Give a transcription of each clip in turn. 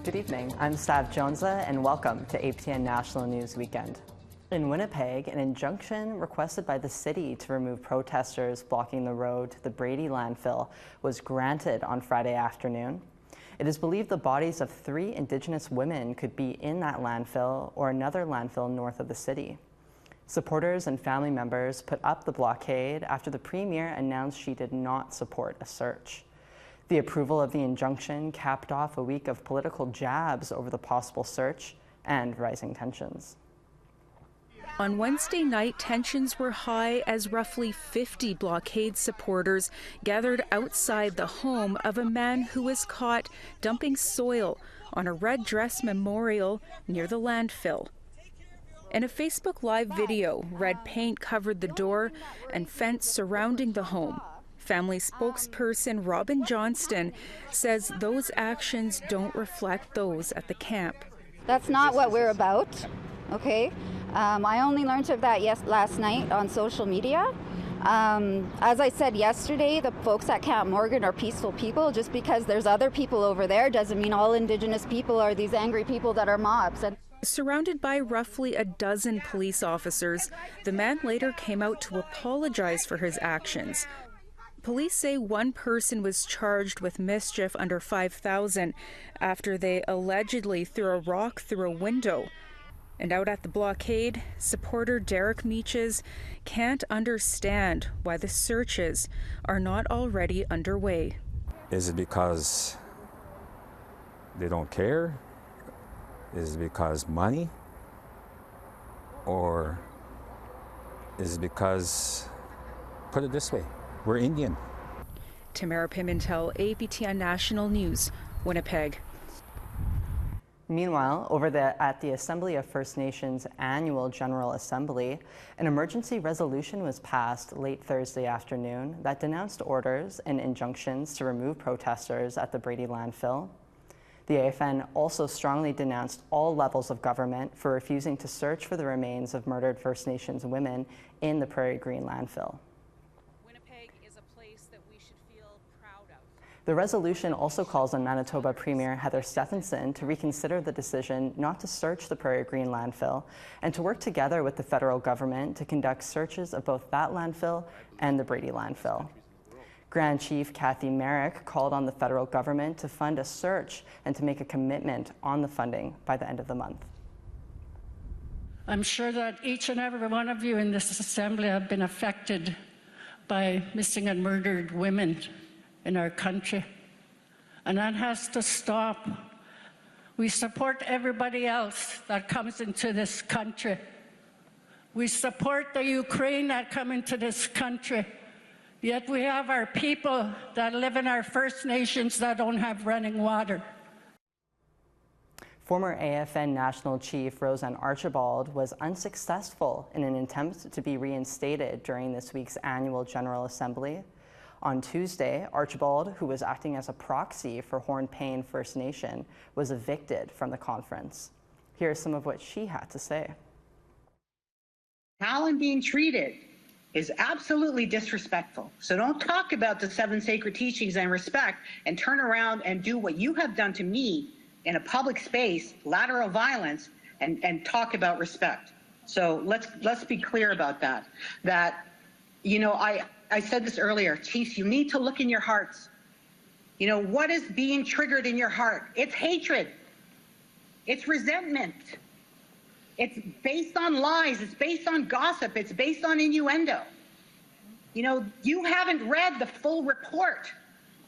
Good evening, I'm Stav Jonesa and welcome to APTN National News Weekend. In Winnipeg, an injunction requested by the city to remove protesters blocking the road to the Brady landfill was granted on Friday afternoon. It is believed the bodies of 3 Indigenous women could be in that landfill or another landfill north of the city. Supporters and family members put up the blockade after the Premier announced she did not support a search. The approval of the injunction capped off a week of political jabs over the possible search and rising tensions. On Wednesday night, tensions were high as roughly 50 blockade supporters gathered outside the home of a man who was caught dumping soil on a red dress memorial near the landfill. In a Facebook Live video, red paint covered the door and fence surrounding the home. Family spokesperson Robin Johnston says those actions don't reflect those at the camp. That's not what we're about, okay? I only learned of that last night on social media. As I said yesterday, the folks at Camp Morgan are peaceful people. Just because there's other people over there doesn't mean all Indigenous people are these angry people that are mobs. Surrounded by roughly a dozen police officers, the man later came out to apologize for his actions. Police say one person was charged with mischief under 5,000 after they allegedly threw a rock through a window. And out at the blockade, supporter Derek Meaches can't understand why the searches are not already underway. Is it because they don't care? Is it because money? Or is it because, put it this way, we're Indian. Tamara Pimentel, APTN National News, Winnipeg. Meanwhile, at the Assembly of First Nations Annual General Assembly, an emergency resolution was passed late Thursday afternoon that denounced orders and injunctions to remove protesters at the Brady landfill. The AFN also strongly denounced all levels of government for refusing to search for the remains of murdered First Nations women in the Prairie Green landfill. Winnipeg is a place that we should feel proud of. The resolution also calls on Manitoba Premier Heather Stephenson to reconsider the decision not to search the Prairie Green landfill and to work together with the federal government to conduct searches of both that landfill and the Brady landfill. Grand Chief Kathy Merrick called on the federal government to fund a search and to make a commitment on the funding by the end of the month. I'm sure that each and every one of you in this assembly have been affected by missing and murdered women in our country, and that has to stop. We support everybody else that comes into this country. We support the Ukraine that come into this country. Yet we have our people that live in our First Nations that don't have running water. Former AFN National Chief Roseanne Archibald was unsuccessful in an attempt to be reinstated during this week's annual General Assembly. On Tuesday, Archibald, who was acting as a proxy for Horn Plain First Nation, was evicted from the conference. Here's some of what she had to say. How I'm being treated is absolutely disrespectful. So don't talk about the 7 sacred teachings and respect and turn around and do what you have done to me in a public space, lateral violence, and talk about respect. So let's be clear about that. That, you know, I said this earlier, Chiefs, you need to look in your hearts. You know, what is being triggered in your heart? It's hatred. It's resentment. It's based on lies. It's based on gossip. It's based on innuendo. You know, you haven't read the full report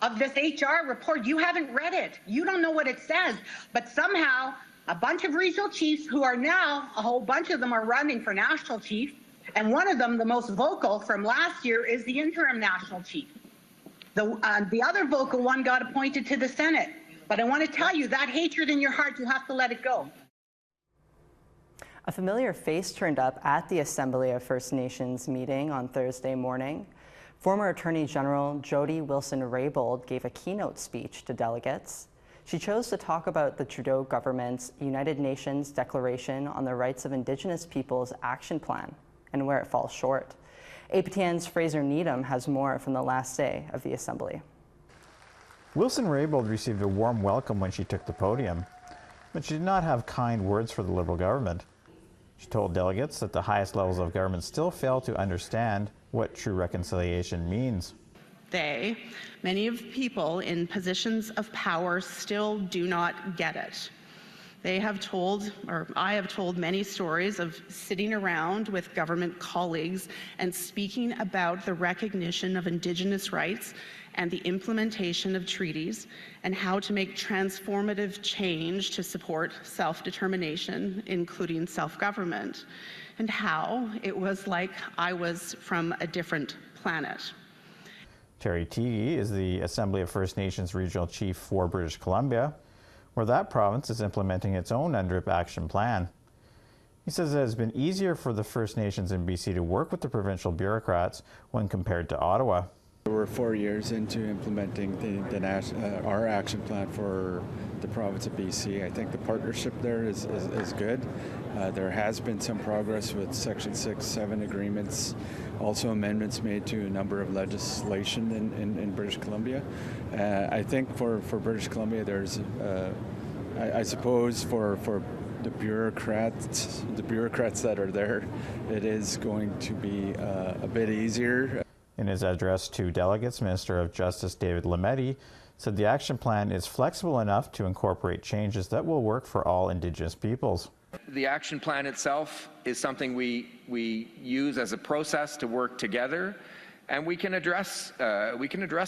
of this HR report. You haven't read it. You don't know what it says. But somehow, a bunch of regional chiefs who are now, a whole bunch of them are running for national chief. And one of them, the most vocal from last year, is the interim national chief. The other vocal one got appointed to the Senate. But I want to tell you, that hatred in your heart, you have to let it go. A familiar face turned up at the Assembly of First Nations meeting on Thursday morning. Former Attorney General Jody Wilson-Raybould gave a keynote speech to delegates. She chose to talk about the Trudeau government's United Nations Declaration on the Rights of Indigenous Peoples Action Plan and where it falls short. APTN's Fraser Needham has more from the last day of the Assembly. Wilson-Raybould received a warm welcome when she took the podium. But she did not have kind words for the Liberal government. She told delegates that the highest levels of government still fail to understand what true reconciliation means. Many of people in positions of power still do not get it. I have told many stories of sitting around with government colleagues and speaking about the recognition of Indigenous rights and the implementation of treaties and how to make transformative change to support self-determination, including self-government, and how it was like I was from a different planet. Terry Teague is the Assembly of First Nations Regional Chief for British Columbia, where that province is implementing its own UNDRIP action plan. He says it has been easier for the First Nations in BC to work with the provincial bureaucrats when compared to Ottawa. We're 4 years into implementing our action plan for the province of BC. I think the partnership there is good. There has been some progress with Section 6, 7 agreements, also amendments made to a number of legislation in British Columbia. I think for British Columbia, there's, I suppose, for the bureaucrats that are there, it is going to be a bit easier. In his address to delegates, Minister of Justice David Lametti said the action plan is flexible enough to incorporate changes that will work for all Indigenous peoples. The action plan itself is something we use as a process to work together, and we can address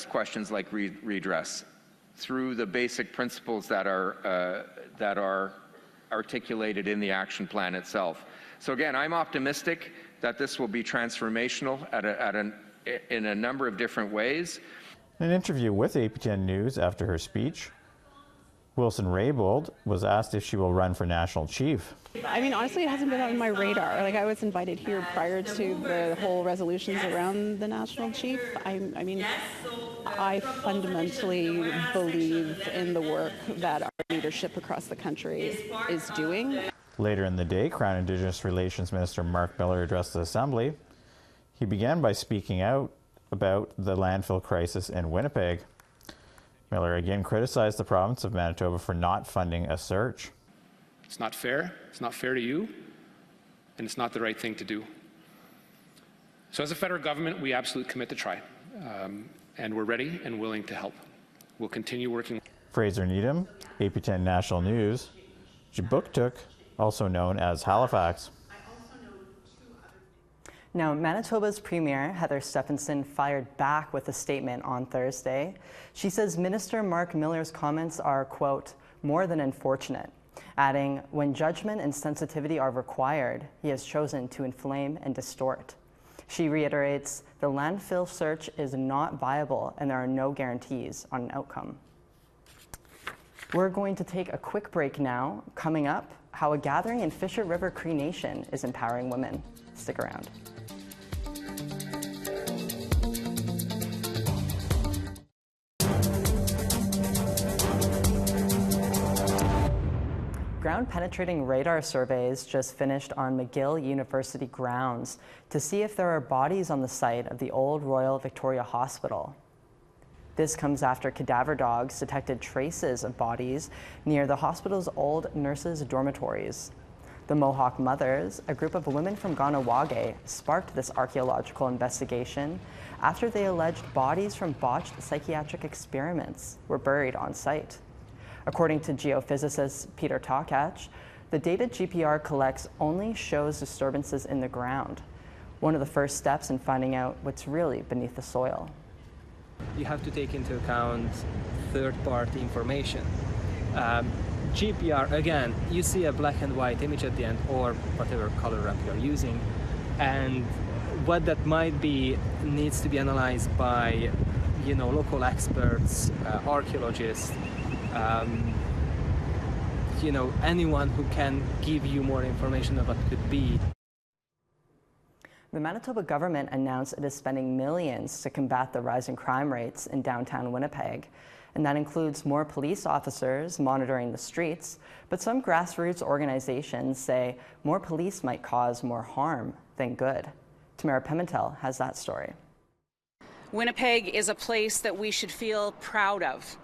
questions like redress through the basic principles that are articulated in the action plan itself. So again, I'm optimistic that this will be transformational in a number of different ways. In an interview with APTN News after her speech, Wilson Raybould was asked if she will run for national chief. I mean, honestly, it hasn't been on my radar. Like, I was invited here prior to the whole resolutions around the national chief. I mean, I fundamentally believe in the work that our leadership across the country is doing. Later in the day, Crown Indigenous Relations Minister Mark Miller addressed the Assembly. He began by speaking out about the landfill crisis in Winnipeg. Miller again criticized the province of Manitoba for not funding a search. It's not fair to you, and it's not the right thing to do. So as a federal government, we absolutely commit to try, and we're ready and willing to help. We'll continue working. Fraser Needham, APTN National News, Jibuktuk, also known as Halifax. Now, Manitoba's Premier, Heather Stephenson, fired back with a statement on Thursday. She says Minister Mark Miller's comments are, quote, more than unfortunate, adding, when judgment and sensitivity are required, he has chosen to inflame and distort. She reiterates the landfill search is not viable and there are no guarantees on an outcome. We're going to take a quick break now. Coming up, how a gathering in Fisher River Cree Nation is empowering women. Stick around. Ground-penetrating radar surveys just finished on McGill University grounds to see if there are bodies on the site of the old Royal Victoria Hospital. This comes after cadaver dogs detected traces of bodies near the hospital's old nurses' dormitories. The Mohawk Mothers, a group of women from Ganawage, sparked this archaeological investigation after they alleged bodies from botched psychiatric experiments were buried on site. According to geophysicist Peter Tokach, the data GPR collects only shows disturbances in the ground, one of the first steps in finding out what's really beneath the soil. You have to take into account third-party information. GPR, again, you see a black and white image at the end, or whatever color ramp you're using, and what that might be needs to be analyzed by, local experts, archaeologists, anyone who can give you more information of what could be. The Manitoba government announced it is spending millions to combat the rising crime rates in downtown Winnipeg, and that includes more police officers monitoring the streets, but some grassroots organizations say more police might cause more harm than good. Tamara Pimentel has that story. Winnipeg is a place that we should feel proud of.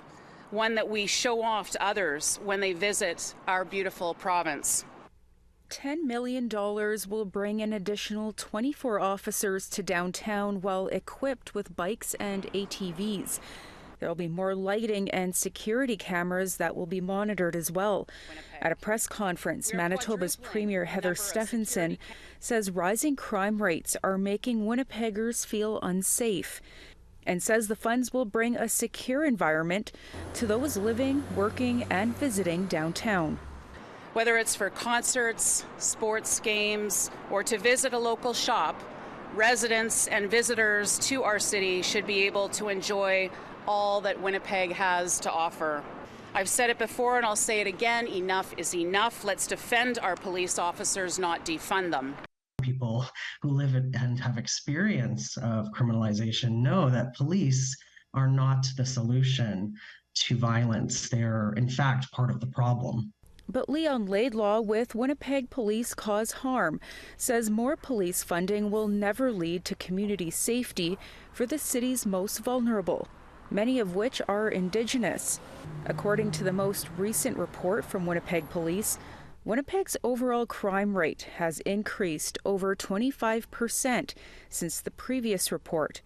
one that we show off to others when they visit our beautiful province. $10 million will bring an additional 24 officers to downtown while equipped with bikes and ATVs. There will be more lighting and security cameras that will be monitored as well. At a press conference, Manitoba's Premier Heather Stephenson says rising crime rates are making Winnipeggers feel unsafe and says the funds will bring a secure environment to those living, working, and visiting downtown. Whether it's for concerts, sports games, or to visit a local shop, residents and visitors to our city should be able to enjoy all that Winnipeg has to offer. I've said it before and I'll say it again, enough is enough. Let's defend our police officers, not defund them. People who live and have experience of criminalization know that police are not the solution to violence. They're, in fact, part of the problem. But Leon Laidlaw with Winnipeg Police Cause Harm says more police funding will never lead to community safety for the city's most vulnerable, many of which are Indigenous. According to the most recent report from Winnipeg Police, Winnipeg's overall crime rate has increased over 25% since the previous report.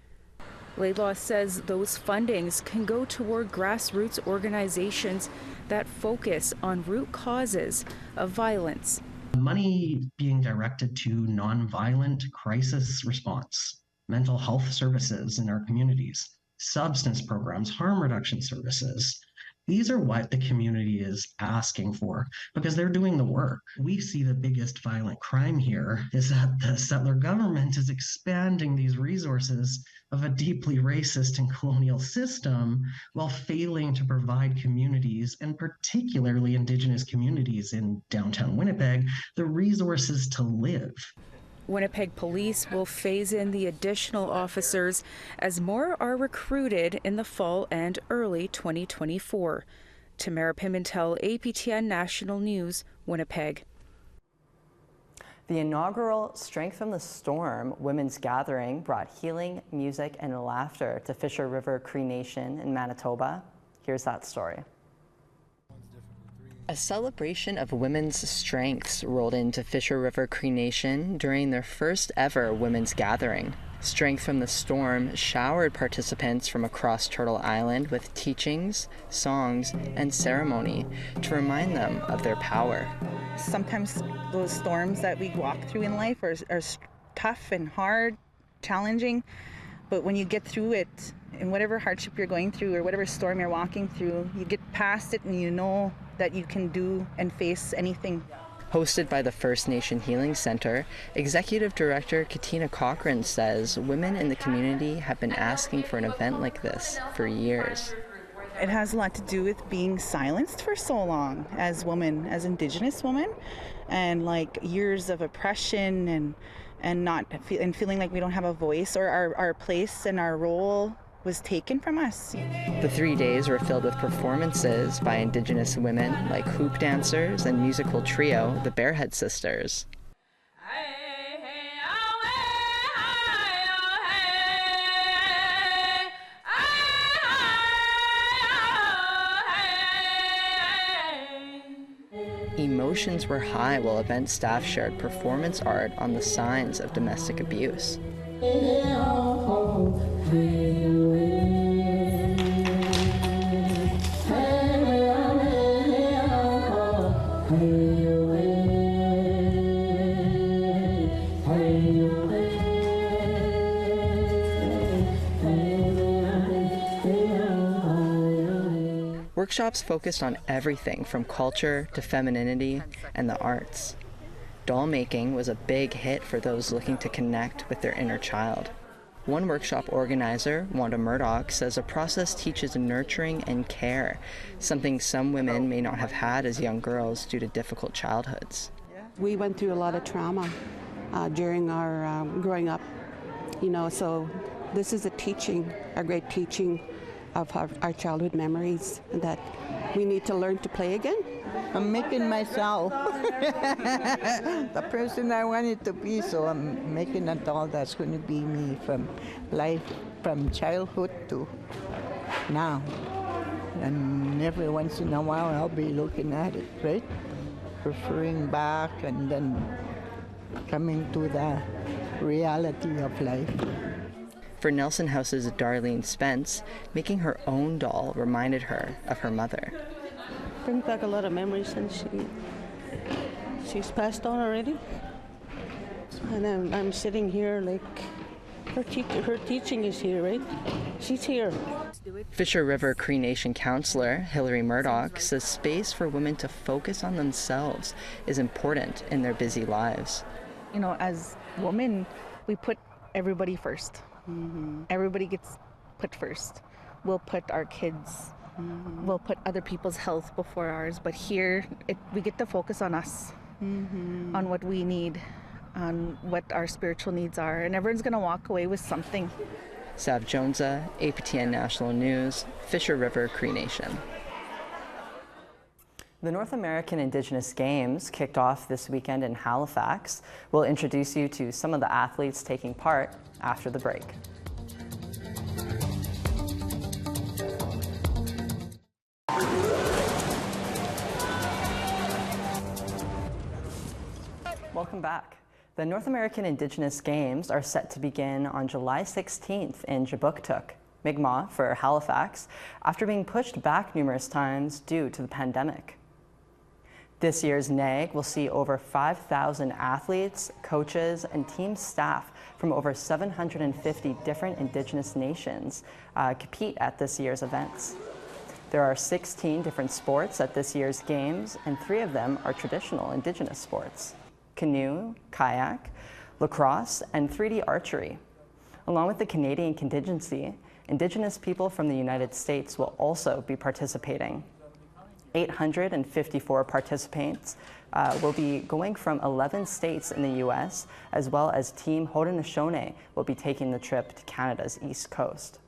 Laidlaw says those fundings can go toward grassroots organizations that focus on root causes of violence. Money being directed to nonviolent crisis response, mental health services in our communities, substance programs, harm reduction services. These are what the community is asking for because they're doing the work. We see the biggest violent crime here is that the settler government is expanding these resources of a deeply racist and colonial system while failing to provide communities, and particularly Indigenous communities in downtown Winnipeg, the resources to live. Winnipeg Police will phase in the additional officers as more are recruited in the fall and early 2024. Tamara Pimentel, APTN National News, Winnipeg. The inaugural Strength from the Storm Women's Gathering brought healing, music, and laughter to Fisher River Cree Nation in Manitoba. Here's that story. A celebration of women's strengths rolled into Fisher River Cree Nation during their first ever women's gathering. Strength from the Storm showered participants from across Turtle Island with teachings, songs, and ceremony to remind them of their power. Sometimes those storms that we walk through in life are tough and hard, challenging, but when you get through it, and whatever hardship you're going through or whatever storm you're walking through, you get past it and you know that you can do and face anything. Hosted by the First Nation Healing Center, Executive Director Katina Cochran says women in the community have been asking for an event like this for years. It has a lot to do with being silenced for so long as women, as Indigenous women, and like years of oppression and feeling like we don't have a voice or our place and our role was taken from us. The 3 days were filled with performances by Indigenous women like hoop dancers and musical trio, the Barehead Sisters. Emotions were high while event staff shared performance art on the signs of domestic abuse. Workshops focused on everything from culture to femininity and the arts. Doll making was a big hit for those looking to connect with their inner child. One workshop organizer, Wanda Murdoch, says the process teaches nurturing and care, something some women may not have had as young girls due to difficult childhoods. We went through a lot of trauma during our growing up, so this is a great teaching of our childhood memories that we need to learn to play again. I'm making myself the person I wanted to be, so I'm making a doll that's going to be me from life, from childhood to now. And every once in a while I'll be looking at it, right? Referring back and then coming to the reality of life. For Nelson House's Darlene Spence, making her own doll reminded her of her mother. Brings back a lot of memories, and she's passed on already. And I'm sitting here like her teaching is here, right? She's here. Fisher River Cree Nation councillor Hilary Murdoch says space for women to focus on themselves is important in their busy lives. You know, as women, we put everybody first. Mm-hmm. Everybody gets put first. We'll put our kids, we'll put other people's health before ours, but here we get to focus on us, on what we need, on what our spiritual needs are, and everyone's going to walk away with something. Sav Jonesa, APTN National News, Fisher River Cree Nation. The North American Indigenous Games kicked off this weekend in Halifax. We'll introduce you to some of the athletes taking part after the break. Welcome back. The North American Indigenous Games are set to begin on July 16th in Jabuktuk, Mi'kmaq for Halifax, after being pushed back numerous times due to the pandemic. This year's NAG will see over 5,000 athletes, coaches, and team staff from over 750 different Indigenous nations compete at this year's events. There are 16 different sports at this year's Games, and 3 of them are traditional Indigenous sports: Canoe, Kayak, lacrosse, and 3D archery. Along with the Canadian contingency, Indigenous people from the United States will also be participating. 854 participants will be going from 11 states in the U.S., as well as Team Haudenosaunee will be taking the trip to Canada's East Coast.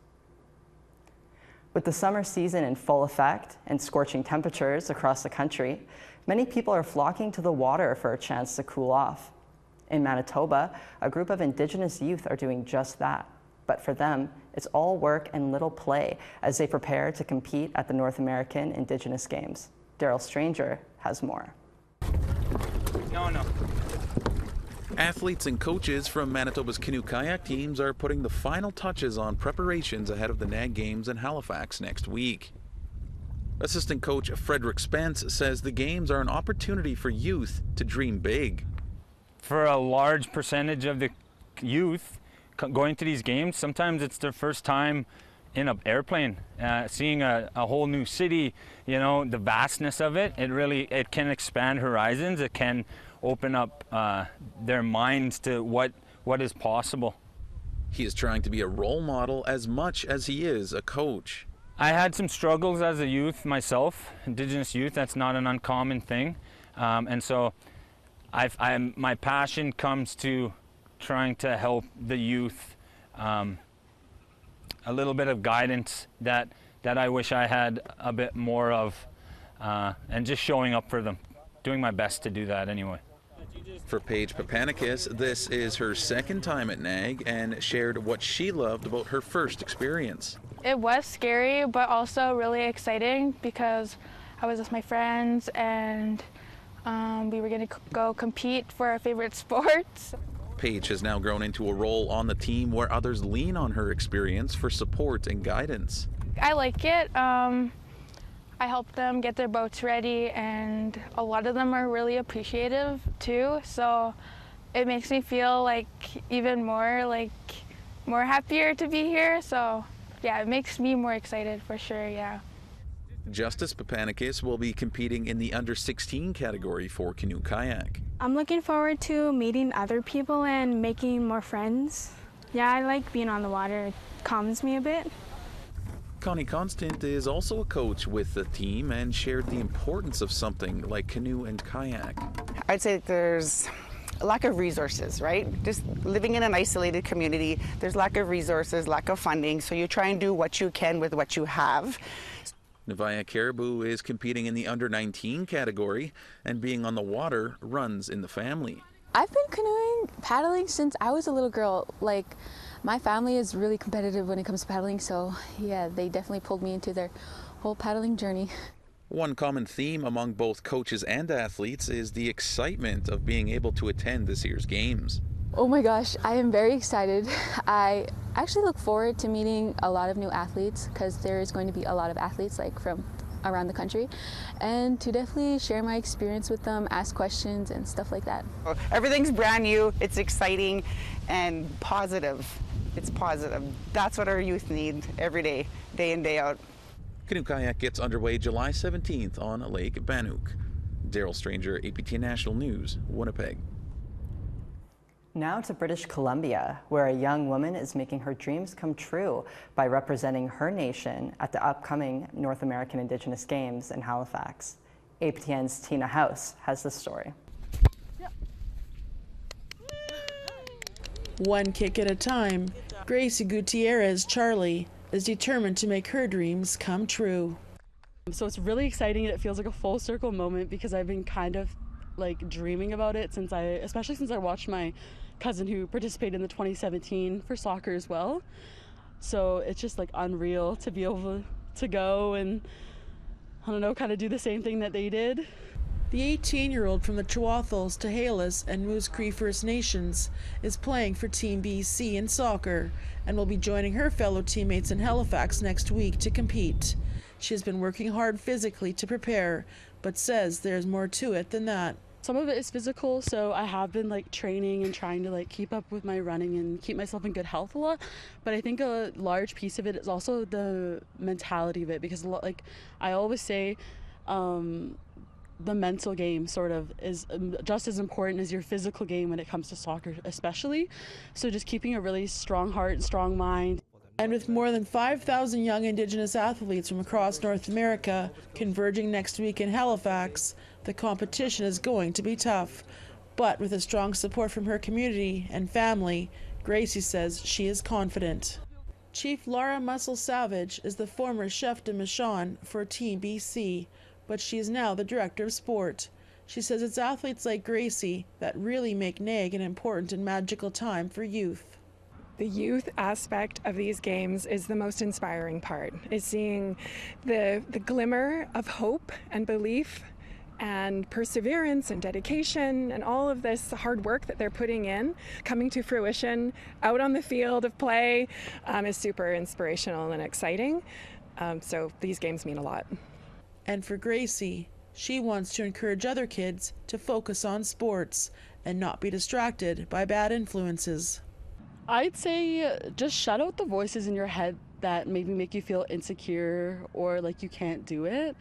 With the summer season in full effect and scorching temperatures across the country, many people are flocking to the water for a chance to cool off. In Manitoba, a group of Indigenous youth are doing just that. But for them, it's all work and little play as they prepare to compete at the North American Indigenous Games. Daryl Stranger has more. No. Athletes and coaches from Manitoba's Canoe Kayak teams are putting the final touches on preparations ahead of the NAG Games in Halifax next week. Assistant coach Frederick Spence says the Games are an opportunity for youth to dream big. For a large percentage of the youth going to these games, sometimes it's their first time in an airplane, seeing a whole new city. You know, the vastness of it, it can expand horizons. It can open up their minds to what is possible. He is trying to be a role model as much as he is a coach. I had some struggles as a youth myself, Indigenous youth. That's not an uncommon thing, and so my passion comes to trying to help the youth, a little bit of guidance that I wish I had a bit more of, and just showing up for them, doing my best to do that anyway. For Paige Papanicus, this is her second time at NAG and shared what she loved about her first experience. It was scary, but also really exciting because I was with my friends and we were going to go compete for our favorite sports. Paige has now grown into a role on the team where others lean on her experience for support and guidance. I like it. I help them get their boats ready, and a lot of them are really appreciative too, so it makes me feel like even more happier to be here. So yeah, it makes me more excited for sure, yeah. Justice Papanicus will be competing in the under-16 category for Canoe Kayak. I'm looking forward to meeting other people and making more friends. Yeah, I like being on the water. It calms me a bit. Connie Constant is also a coach with the team and shared the importance of something like canoe and kayak. I'd say there's a lack of resources, right? Just living in an isolated community, there's lack of resources, lack of funding, so you try and do what you can with what you have. Navaya Caribou is competing in the under-19 category, and being on the water runs in the family. I've been paddling since I was a little girl. My family is really competitive when it comes to paddling, so yeah, they definitely pulled me into their whole paddling journey. One common theme among both coaches and athletes is the excitement of being able to attend this year's games. Oh my gosh, I am very excited. I actually look forward to meeting a lot of new athletes because there is going to be a lot of athletes like from around the country, and to definitely share my experience with them, ask questions and stuff like that. Everything's brand new, it's exciting and positive. It's positive. That's what our youth need every day, day in, day out. Canoe Kayak gets underway July 17th on Lake Bannock. Daryl Stranger, APTN National News, Winnipeg. Now to British Columbia, where a young woman is making her dreams come true by representing her nation at the upcoming North American Indigenous Games in Halifax. APTN's Tina House has this story. One kick at a time, Gracie Gutierrez, Charlie, is determined to make her dreams come true. So it's really exciting, and it feels like a full circle moment because I've been kind of like dreaming about it especially since I watched my cousin who participated in the 2017 for soccer as well. So it's just like unreal to be able to go and, I don't know, kind of do the same thing that they did. The 18-year-old from the Chihuahuas, Tejalas, and Moose Cree First Nations is playing for Team BC in soccer and will be joining her fellow teammates in Halifax next week to compete. She has been working hard physically to prepare, but says there's more to it than that. Some of it is physical, so I have been like training and trying to like keep up with my running and keep myself in good health a lot. But I think a large piece of it is also the mentality of it, because like I always say, the mental game sort of is just as important as your physical game when it comes to soccer especially. So just keeping a really strong heart and strong mind. And with more than 5,000 young Indigenous athletes from across North America converging next week in Halifax, the competition is going to be tough. But with a strong support from her community and family, Gracie says she is confident. Chief Laura Muscle Savage is the former chef de mission for Team BC, but she is now the director of sport. She says it's athletes like Gracie that really make NAG an important and magical time for youth. The youth aspect of these games is the most inspiring part, is seeing the glimmer of hope and belief and perseverance and dedication and all of this hard work that they're putting in coming to fruition out on the field of play is super inspirational and exciting. So these games mean a lot. And for Gracie, she wants to encourage other kids to focus on sports and not be distracted by bad influences. I'd say just shut out the voices in your head that maybe make you feel insecure or like you can't do it,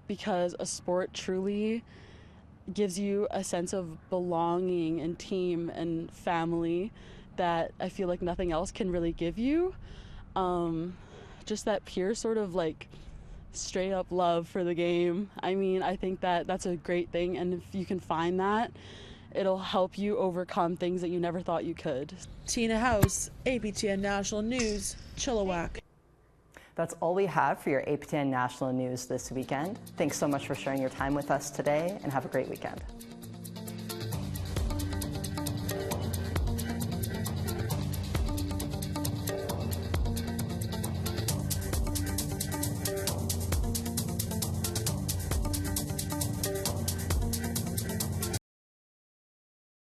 because a sport truly gives you a sense of belonging and team and family that I feel like nothing else can really give you. Just that pure sort of like straight up love for the game. I mean, I think that that's a great thing, and if you can find that, it'll help you overcome things that you never thought you could. Tina House, APTN National News, Chilliwack. That's all we have for your APTN National News this weekend. Thanks so much for sharing your time with us today, and have a great weekend.